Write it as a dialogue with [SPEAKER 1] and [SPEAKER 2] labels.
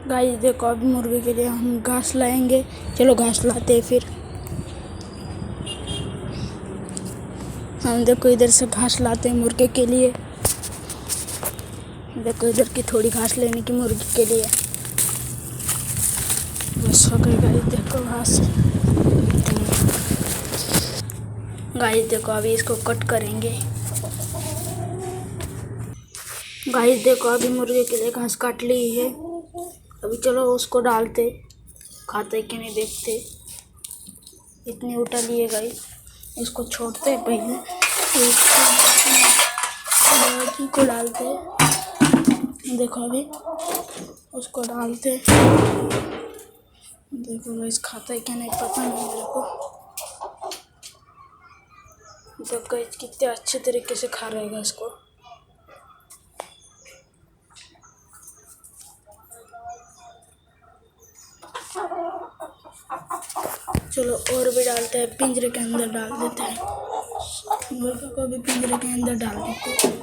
[SPEAKER 1] Guys देखो अभी मुर्गे के लिए हम घास लाएंगे। चलो घास लाते हैं फिर। हम देखो इधर से घास लाते हैं मुर्गे के लिए। देखो इधर की थोड़ी घास लेने की मुर्गी के लिए। बस हो गई गाइस, देखो घास। गाइस देखो अभी इसको कट करेंगे। गाइस देखो अभी मुर्गे के लिए घास काट ली है। अभी चलो उसको डालते, खाते कि नहीं देखते। इतनी उठा लिए गाइस, इसको छोड़ते पहले, मुर्गी को डालते। देखो अभी उसको डालते। देखो गाइस खाता है क्या नहीं पता नहीं मेरे को। देखो गाइस कितने अच्छे तरीके से खा रहेगा इसको। चलो और भी डालते हैं, पिंजरे के अंदर डाल देते हैं। मुर्गे को भी पिंजरे के अंदर डाल देते हैं।